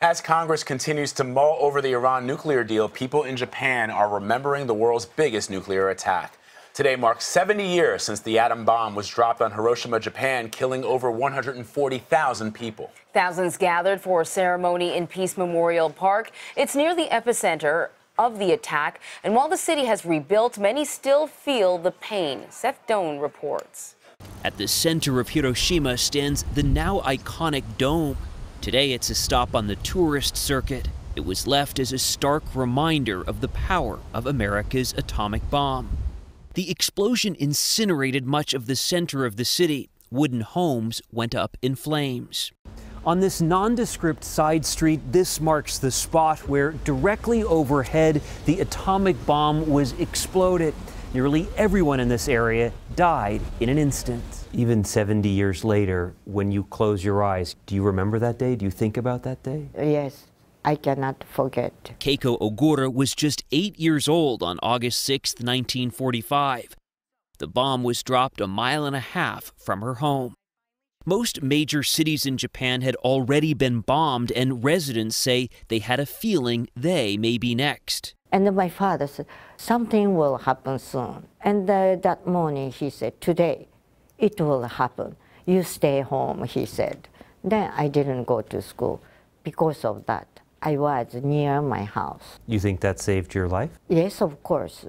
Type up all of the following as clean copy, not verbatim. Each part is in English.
As Congress continues to mull over the Iran nuclear deal, people in Japan are remembering the world's biggest nuclear attack. Today marks 70 years since the atom bomb was dropped on Hiroshima, Japan, killing over 140,000 people. Thousands gathered for a ceremony in Peace Memorial Park. It's near the epicenter of the attack, and while the city has rebuilt, many still feel the pain. Seth Doane reports. At the center of Hiroshima stands the now iconic dome. Today it's a stop on the tourist circuit. It was left as a stark reminder of the power of America's atomic bomb. The explosion incinerated much of the center of the city. Wooden homes went up in flames. On this nondescript side street, this marks the spot where directly overhead the atomic bomb was exploded. Nearly everyone in this area died in an instant. Even 70 years later, when you close your eyes, do you remember that day? Do you think about that day? Yes, I cannot forget. Keiko Ogura was just 8 years old on August 6, 1945. The bomb was dropped 1.5 miles from her home. Most major cities in Japan had already been bombed, and residents say they had a feeling they may be next. And my father said, something will happen soon. And that morning he said, today it will happen. You stay home, he said. Then I didn't go to school because of that. I was near my house. You think that saved your life? Yes, of course.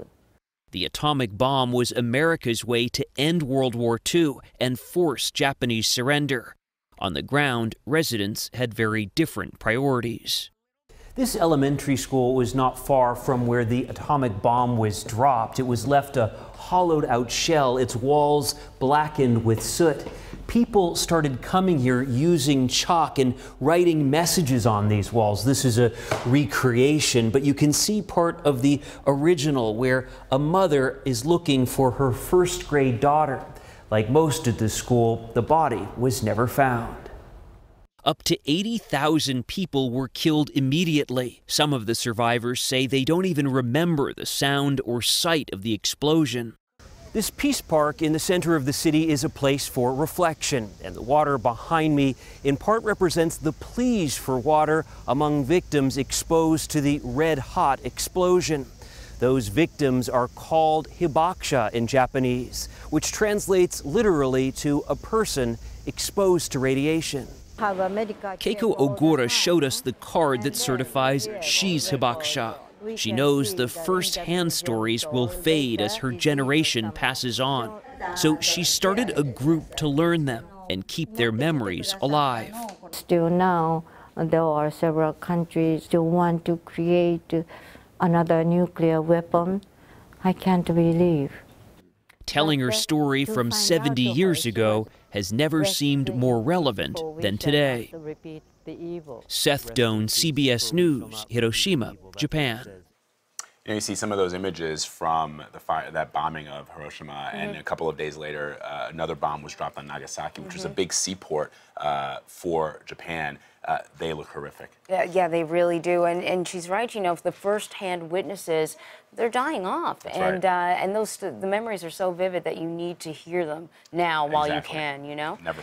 The atomic bomb was America's way to end World War II and force Japanese surrender. On the ground, residents had very different priorities. This elementary school was not far from where the atomic bomb was dropped. It was left a hollowed-out shell, its walls blackened with soot. People started coming here using chalk and writing messages on these walls. This is a recreation, but you can see part of the original where a mother is looking for her first-grade daughter. Like most at the school, the body was never found. Up to 80,000 people were killed immediately. Some of the survivors say they don't even remember the sound or sight of the explosion. This Peace Park in the center of the city is a place for reflection, and the water behind me in part represents the pleas for water among victims exposed to the red-hot explosion. Those victims are called hibakusha in Japanese, which translates literally to a person exposed to radiation. Keiko Ogura showed us the card that certifies she's hibakusha. She knows the first-hand stories will fade as her generation passes on. So she started a group to learn them and keep their memories alive. Still now, there are several countries still want to create another nuclear weapon. I can't believe. Telling her story from 70 years ago has never seemed more relevant than today. Seth Doane, CBS News, Hiroshima, Japan. You know, you see some of those images from that bombing of Hiroshima, and a couple of days later, another bomb was dropped on Nagasaki, which was a big seaport for Japan. They look horrific. Yeah, they really do. And she's right. You know, if the first-hand witnesses, they're dying off, That's and right. and the memories are so vivid that you need to hear them now while you can. You know. Never